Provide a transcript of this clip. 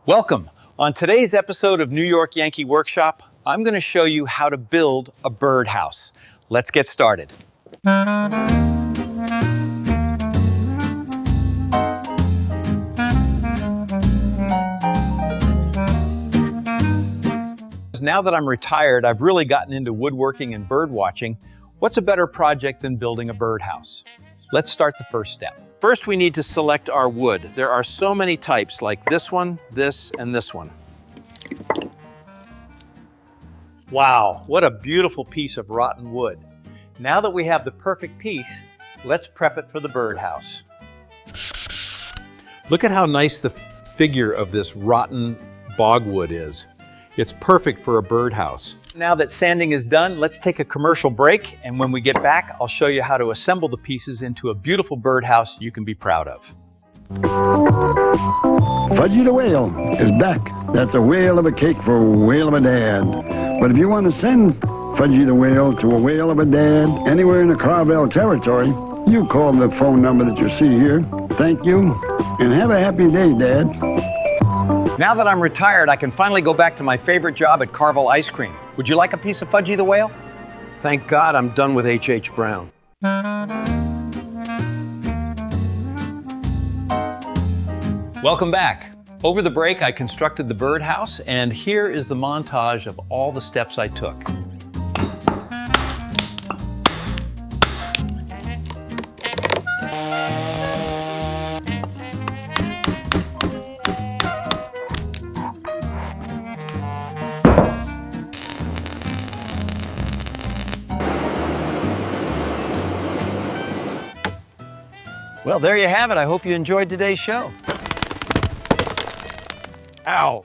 Welcome. On today's episode of New York Yankee Workshop, I'm going to show you how to build a birdhouse. Let's get started. Now that I'm retired, I've really gotten into woodworking and bird watching. What's a better project than building a birdhouse? Let's start the first step. First, we need to select our wood. There are so many types, like this one, this, and this one. Wow, what a beautiful piece of rotten wood. Now that we have the perfect piece, let's prep it for the birdhouse. Look at how nice the figure of this rotten bogwood is. It's perfect for a birdhouse. Now that sanding is done, let's take a commercial break, and when we get back, I'll show you how to assemble the pieces into a beautiful birdhouse you can be proud of. Fudgy the Whale is back. That's a whale of a cake for a whale of a dad. But if you want to send Fudgy the Whale to a whale of a dad anywhere in the Carvel territory, you call the phone number that you see here. Thank you, and have a happy day, Dad. Now that I'm retired, I can finally go back to my favorite job at Carvel Ice Cream. Would you like a piece of Fudgy the Whale? Thank God I'm done with H.H. Brown. Welcome back. Over the break, I constructed the birdhouse, and here is the montage of all the steps I took. Well, there you have it. I hope you enjoyed today's show. Ow.